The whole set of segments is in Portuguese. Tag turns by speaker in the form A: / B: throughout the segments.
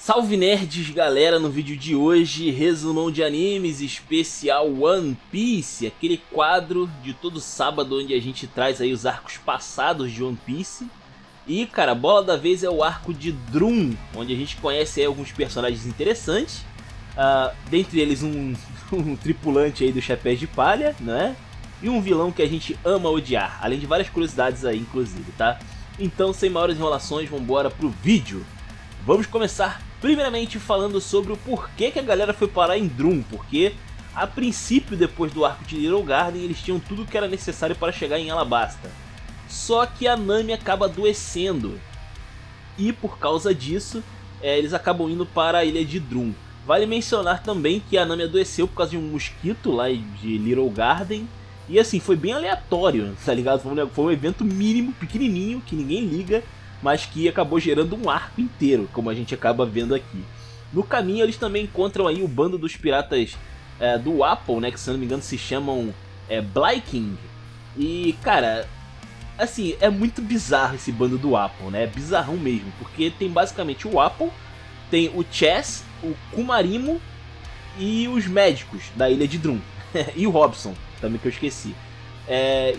A: Salve nerds, galera, no vídeo de hoje, resumão de animes especial One Piece, aquele quadro de todo sábado onde a gente traz aí os arcos passados de One Piece. E cara, a bola da vez é o arco de Drum, onde a gente conhece aí alguns personagens interessantes, dentre eles um tripulante aí do Chapéus de Palha, né? E um vilão que a gente ama odiar, além de várias curiosidades aí inclusive, tá? Então sem maiores enrolações, vambora pro vídeo. Vamos começar primeiramente falando sobre o porquê que a galera foi parar em Drum, porque a princípio, depois do arco de Little Garden, eles tinham tudo que era necessário para chegar em Alabasta. Só que a Nami acaba adoecendo, e por causa disso, eles acabam indo para a ilha de Drum. Vale mencionar também que a Nami adoeceu por causa de um mosquito lá de Little Garden, e assim, foi bem aleatório, tá ligado? Foi um evento mínimo, pequenininho, que ninguém liga, mas que acabou gerando um arco inteiro, como a gente acaba vendo aqui. No caminho eles também encontram aí o bando dos piratas do Apple, né, que se não me engano se chamam Blyking. E cara, assim, é muito bizarro esse bando do Apple, né, é bizarrão mesmo, porque tem basicamente o Apple, tem o Chess, o Kumarimo e os médicos da ilha de Drum, e o Robson, também que eu esqueci.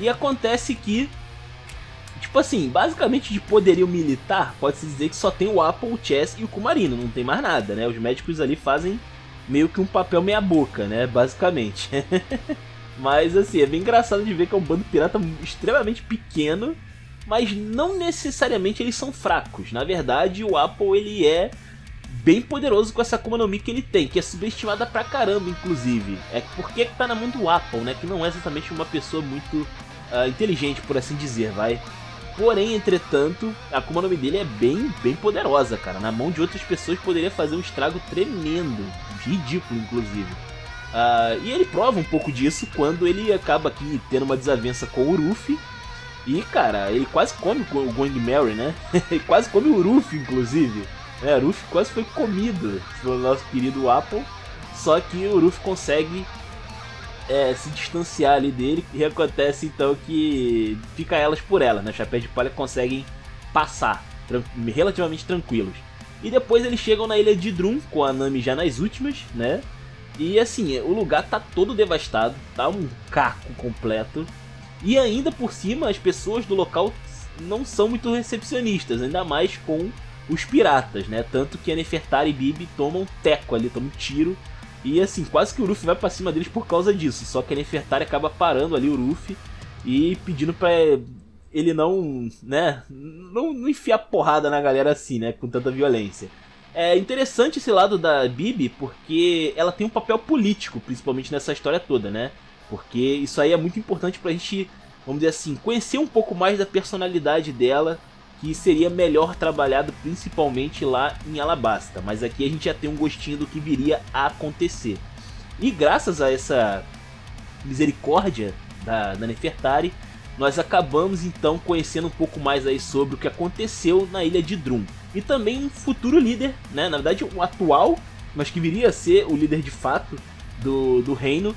A: E acontece que, tipo assim, basicamente de poderio militar, pode-se dizer que só tem o Apple, o Chess e o Kumarino, não tem mais nada, né? Os médicos ali fazem meio que um papel meia boca, né? Basicamente. Mas assim, é bem engraçado de ver que é um bando pirata extremamente pequeno, mas não necessariamente eles são fracos. Na verdade, o Apple ele é bem poderoso com essa Akuma no Mi que ele tem, que é subestimada pra caramba, inclusive. É porque tá na mão do Apple, né? Que não é exatamente uma pessoa muito inteligente, por assim dizer, vai. Porém, entretanto, a Akuma no Mi dele é bem poderosa, cara. Na mão de outras pessoas poderia fazer um estrago tremendo, ridículo, inclusive. E ele prova um pouco disso quando ele acaba aqui tendo uma desavença com o Ruffy. E, cara, ele quase come o Going Merry, né? Ele quase come o Ruffy, inclusive. O Ruffy quase foi comido pelo nosso querido Apple. Só que o Ruffy consegue se distanciar ali dele, e acontece então que fica elas por ela, né? Chapéu de Palha conseguem passar relativamente tranquilos. E depois eles chegam na ilha de Drum com a Nami já nas últimas, né? E assim, o lugar tá todo devastado, tá um caco completo. E ainda por cima as pessoas do local não são muito recepcionistas, ainda mais com os piratas, né? Tanto que a Nefertari e Bibi tomam teco ali, tomam um tiro. E assim, quase que o Ruffy vai pra cima deles por causa disso. Só que a Nefertari acaba parando ali o Ruffy e pedindo pra ele não enfiar porrada na galera assim, né? Com tanta violência. É interessante esse lado da Bibi porque ela tem um papel político, principalmente nessa história toda, né? Porque isso aí é muito importante pra gente, vamos dizer assim, conhecer um pouco mais da personalidade dela, que seria melhor trabalhado principalmente lá em Alabasta. Mas aqui a gente já tem um gostinho do que viria a acontecer. E graças a essa misericórdia da Nefertari, nós acabamos então conhecendo um pouco mais aí sobre o que aconteceu na ilha de Drum. E também um futuro líder, né? Na verdade um atual, mas que viria a ser o líder de fato do reino,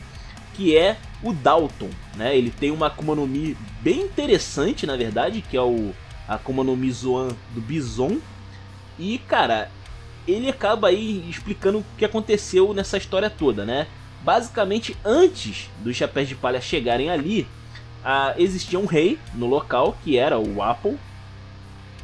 A: que é o Dalton, né? Ele tem uma Akuma no Mi bem interessante, na verdade, que é a Akuma no Mi Zoan do Bison. E cara, ele acaba aí explicando o que aconteceu nessa história toda, né? Basicamente, antes dos Chapéus de Palha chegarem ali, existia um rei no local, que era o Apple.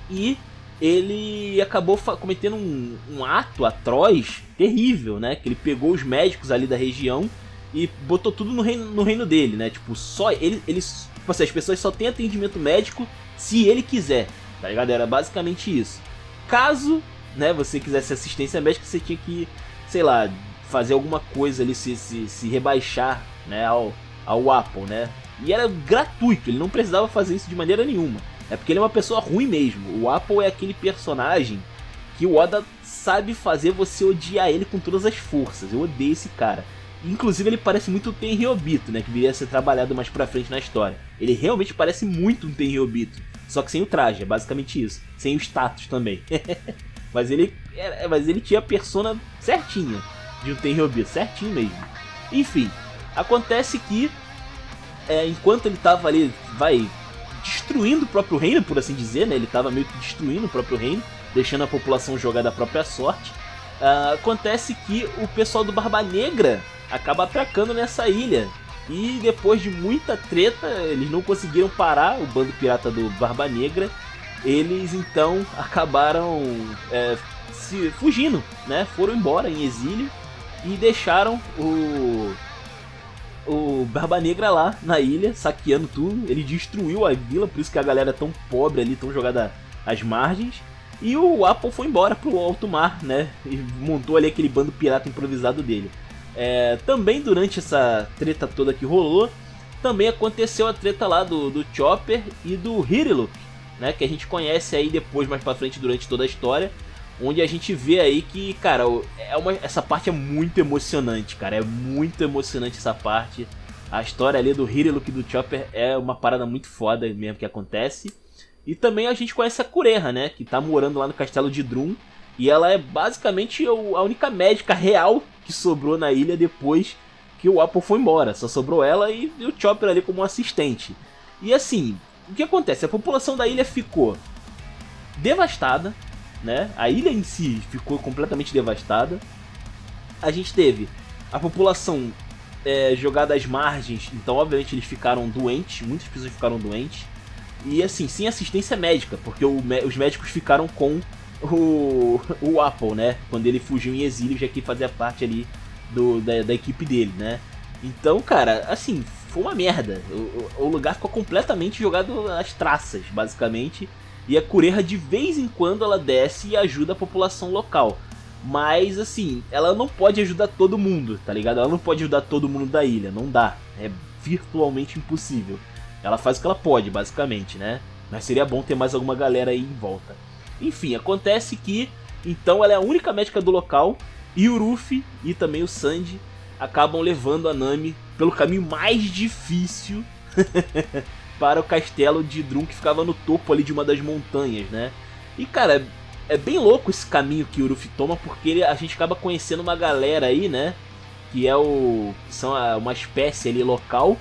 A: E ele acabou cometendo um ato atroz, terrível, né? Que ele pegou os médicos ali da região e botou tudo no reino dele, né? Tipo, só ele tipo assim, as pessoas só têm atendimento médico se ele quiser, tá ligado? Era basicamente isso. Caso, né, você quisesse assistência médica, você tinha que, sei lá, fazer alguma coisa ali, se rebaixar, né, ao Apple, né? E era gratuito, ele não precisava fazer isso de maneira nenhuma. É porque ele é uma pessoa ruim mesmo. O Apple é aquele personagem que o Oda sabe fazer você odiar ele com todas as forças. Eu odeio esse cara. Inclusive ele parece muito o Tenryobito, né, que viria a ser trabalhado mais pra frente na história. Ele realmente parece muito um Tenryobito, só que sem o traje, é basicamente isso. Sem o status também. mas ele tinha a persona certinha de um Tenryobito, certinho mesmo. Enfim, acontece que enquanto ele tava ali, destruindo o próprio reino, por assim dizer, né? Ele tava meio que destruindo o próprio reino, deixando a população jogar da própria sorte. acontece que o pessoal do Barba Negra acaba atracando nessa ilha. E depois de muita treta, eles não conseguiram parar o bando pirata do Barba Negra. Eles então acabaram se fugindo, né? Foram embora em exílio e deixaram o Barba Negra lá na ilha, saqueando tudo. Ele destruiu a vila, por isso que a galera é tão pobre ali, tão jogada às margens. E o Apple foi embora pro alto mar, né? E montou ali aquele bando pirata improvisado dele. Também durante essa treta toda que rolou, também aconteceu a treta lá do Chopper e do Hiriluk, né? Que a gente conhece aí depois, mais pra frente, durante toda a história. Onde a gente vê aí que, cara, essa parte é muito emocionante, cara. É muito emocionante essa parte. A história ali do Hiriluk e do Chopper é uma parada muito foda mesmo que acontece. E também a gente conhece a Kureha, né? Que tá morando lá no castelo de Drum. E ela é basicamente a única médica real que sobrou na ilha depois que o Apple foi embora. Só sobrou ela e o Chopper ali como um assistente. E assim, o que acontece? A população da ilha ficou devastada, né? A ilha em si ficou completamente devastada. A gente teve a população jogada às margens, então obviamente eles ficaram doentes, muitas pessoas ficaram doentes. E assim, sem assistência médica, porque os médicos ficaram com o Apple, né? Quando ele fugiu em exílio, já que fazia parte ali da equipe dele, né? Então, cara, assim, foi uma merda. O lugar ficou completamente jogado às traças, basicamente. E a Kureha, de vez em quando, ela desce e ajuda a população local. Mas, assim, ela não pode ajudar todo mundo, tá ligado? Ela não pode ajudar todo mundo da ilha, não dá. É virtualmente impossível. Ela faz o que ela pode, basicamente, né? Mas seria bom ter mais alguma galera aí em volta. Enfim, acontece que, então, ela é a única médica do local. E o Ruffy e também o Sanji acabam levando a Nami pelo caminho mais difícil para o castelo de Drum, que ficava no topo ali de uma das montanhas, né? E, cara, é bem louco esse caminho que o Ruffy toma, porque a gente acaba conhecendo uma galera aí, né? Que são uma espécie ali local,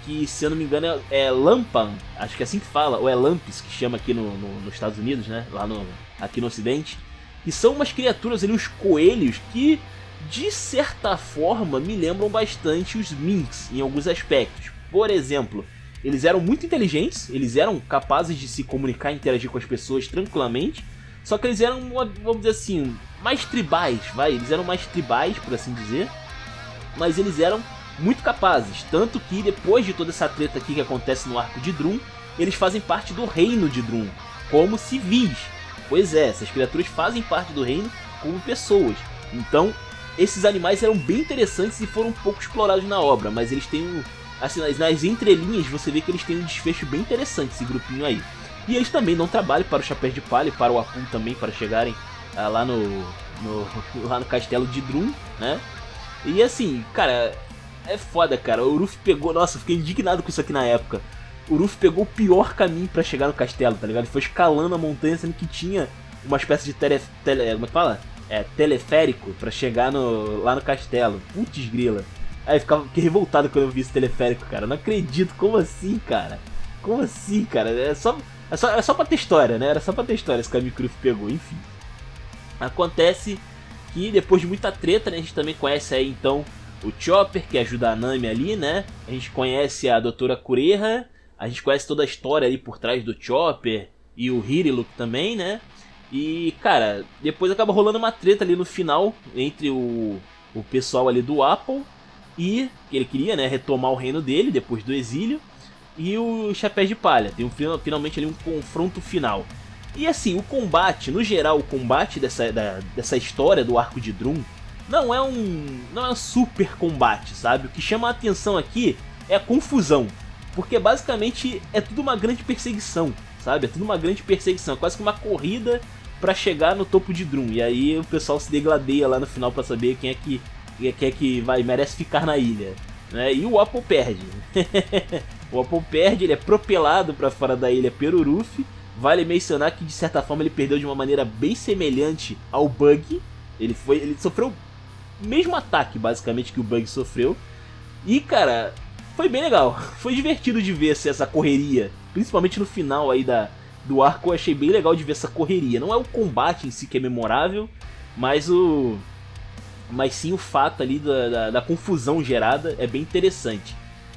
A: que, se eu não me engano, é Lampan, acho que é assim que fala, ou é Lampis, que chama aqui nos Estados Unidos, né? Aqui no Ocidente. E são umas criaturas ali, uns coelhos, que, de certa forma, me lembram bastante os Minks, em alguns aspectos. Por exemplo, eles eram muito inteligentes, eles eram capazes de se comunicar e interagir com as pessoas tranquilamente, só que eles eram, vamos dizer assim, mais tribais, eles eram mais tribais, por assim dizer, mas eles eram muito capazes, tanto que depois de toda essa treta aqui que acontece no arco de Drum, eles fazem parte do reino de Drum, como civis. Pois é, essas criaturas fazem parte do reino como pessoas. Então, esses animais eram bem interessantes e foram um pouco explorados na obra, mas eles têm assim, nas entrelinhas você vê que eles têm um desfecho bem interessante, esse grupinho aí. E eles também não trabalham para o Chapéu de Palha e para o Apum também, para chegarem lá no castelo de Drum, né? E assim, cara, é foda, cara. O Ruffy pegou... Nossa, eu fiquei indignado com isso aqui na época. O Ruffy pegou o pior caminho pra chegar no castelo, tá ligado? Ele foi escalando a montanha, sendo que tinha uma espécie de como é que fala? Teleférico pra chegar lá no castelo. Putz grila. Aí fiquei revoltado quando eu vi esse teleférico, cara. Não acredito, como assim, cara? Como assim, cara? É só pra ter história, né? Era só pra ter história esse caminho que o Ruffy pegou, enfim. Acontece que depois de muita treta, né, a gente também conhece aí então o Chopper, que ajuda a Nami ali, né? A gente conhece a Doutora Kureha, a gente conhece toda a história ali por trás do Chopper e o Hiriluk também, né? E, cara, depois acaba rolando uma treta ali no final entre o pessoal ali do Apple e que ele queria, né, retomar o reino dele depois do exílio, e o Chapéu de Palha. Tem finalmente ali um confronto final. E assim, o combate, no geral, o combate dessa história do arco de Drum não é um super combate, sabe? O que chama a atenção aqui é a confusão, porque basicamente é tudo uma grande perseguição, sabe? É tudo uma grande perseguição, é quase que uma corrida pra chegar no topo de Drum. E aí o pessoal se degladeia lá no final pra saber quem é que merece ficar na ilha, né? E o Apple perde. O Apple perde, ele é propelado pra fora da ilha pelo Ruffy. Vale mencionar que de certa forma ele perdeu de uma maneira bem semelhante ao Bug. Ele sofreu o mesmo ataque basicamente que o Bug sofreu. E cara, foi bem legal, foi divertido de ver essa correria, principalmente no final aí do arco. Eu achei bem legal de ver essa correria. Não é o combate em si que é memorável, mas sim o fato ali da confusão gerada é bem interessante.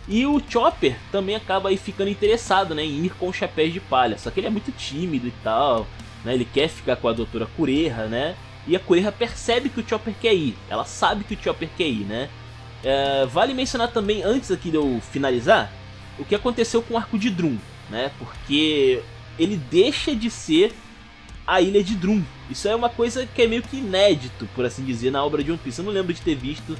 A: E o Chopper também acaba aí ficando interessado, né, em ir com o Chapéu de Palha, só que ele é muito tímido e tal, né, ele quer ficar com a Doutora Kureha, né, e a Kureha percebe que o Chopper quer ir, ela sabe que o Chopper quer ir, né. Vale mencionar também, antes aqui de eu finalizar, o que aconteceu com o arco de Drum, né, porque ele deixa de ser a ilha de Drum. Isso é uma coisa que é meio que inédito, por assim dizer, na obra de One Piece. Eu não lembro de ter visto,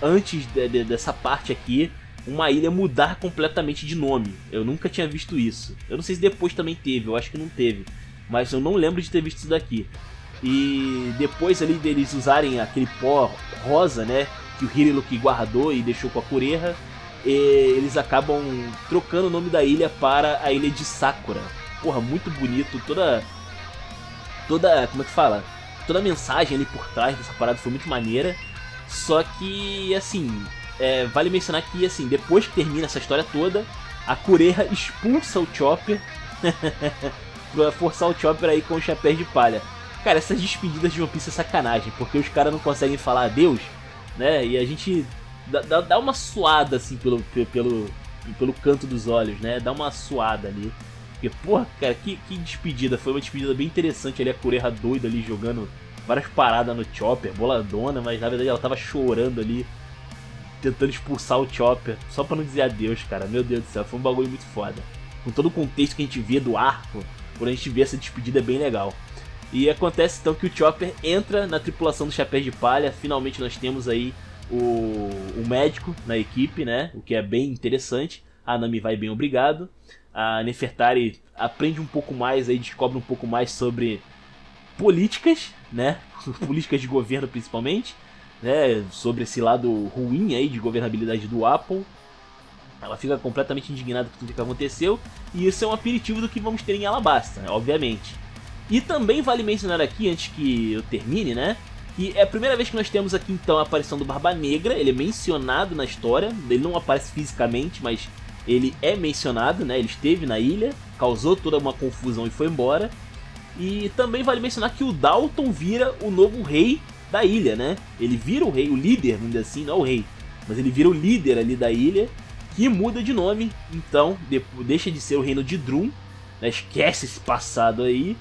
A: antes dessa parte aqui, uma ilha mudar completamente de nome. Eu nunca tinha visto isso. Eu não sei se depois também teve, eu acho que não teve. Mas eu não lembro de ter visto isso daqui. E depois ali deles usarem aquele pó rosa, né, que o Hiriluk guardou e deixou com a Kureha, eles acabam trocando o nome da ilha para a ilha de Sakura. Porra, muito bonito, toda como é que fala? Toda a mensagem ali por trás dessa parada foi muito maneira. Só que, assim, vale mencionar que, assim, depois que termina essa história toda, a Kureha expulsa o Chopper pra forçar o Chopper aí com o Chapéu de Palha. Cara, essas despedidas de One Piece é sacanagem, porque os caras não conseguem falar adeus, né? E a gente dá uma suada, assim, pelo canto dos olhos, né? Dá uma suada ali. Porque, porra, cara, que despedida. Foi uma despedida bem interessante ali, a Kureha doida ali, jogando várias paradas no Chopper, boladona, mas na verdade ela tava chorando ali, tentando expulsar o Chopper, só pra não dizer adeus, cara. Meu Deus do céu, foi um bagulho muito foda. Com todo o contexto que a gente vê do arco, quando a gente vê essa despedida é bem legal. E acontece então que o Chopper entra na tripulação do Chapéu de Palha. Finalmente nós temos aí o médico na equipe, né? O que é bem interessante. A Nami vai bem, obrigado. A Nefertari aprende um pouco mais aí, descobre um pouco mais sobre políticas, né? Políticas de governo principalmente, né? Sobre esse lado ruim aí de governabilidade do Apple. Ela fica completamente indignada com tudo que aconteceu. E isso é um aperitivo do que vamos ter em Alabasta, né? Obviamente. E também vale mencionar aqui, antes que eu termine, né? Que é a primeira vez que nós temos aqui então a aparição do Barba Negra. Ele é mencionado na história, ele não aparece fisicamente, mas ele é mencionado, né? Ele esteve na ilha, causou toda uma confusão e foi embora. E também vale mencionar que o Dalton vira o novo rei da ilha, né? Ele vira o rei, o líder, vamos dizer assim, não é o rei, mas ele vira o líder ali da ilha, que muda de nome, então deixa de ser o reino de Drum, né? Esquece esse passado aí,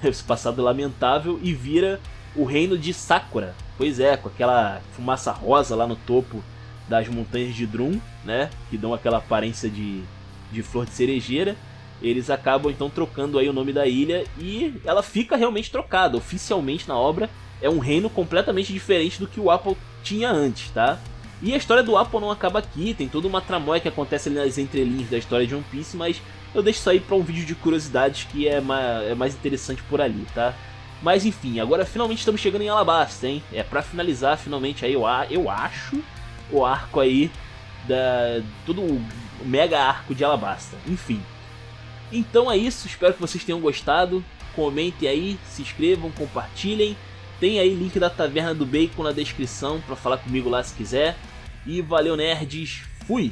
A: esse passado lamentável, e vira o reino de Sakura. Pois é, com aquela fumaça rosa lá no topo das montanhas de Drum, né? Que dão aquela aparência de flor de cerejeira. Eles acabam então trocando aí o nome da ilha e ela fica realmente trocada. Oficialmente na obra é um reino completamente diferente do que o Apple tinha antes, tá? E a história do Apple não acaba aqui, tem toda uma tramóia que acontece ali nas entrelinhas da história de One Piece, mas eu deixo isso aí para um vídeo de curiosidades que é mais interessante por ali, tá? Mas enfim, agora finalmente estamos chegando em Alabasta, hein? É pra finalizar finalmente aí, eu acho, o arco aí, todo o mega arco de Alabasta, enfim. Então é isso, espero que vocês tenham gostado, comentem aí, se inscrevam, compartilhem, tem aí link da Taverna do Bacon na descrição pra falar comigo lá se quiser, e valeu nerds, fui!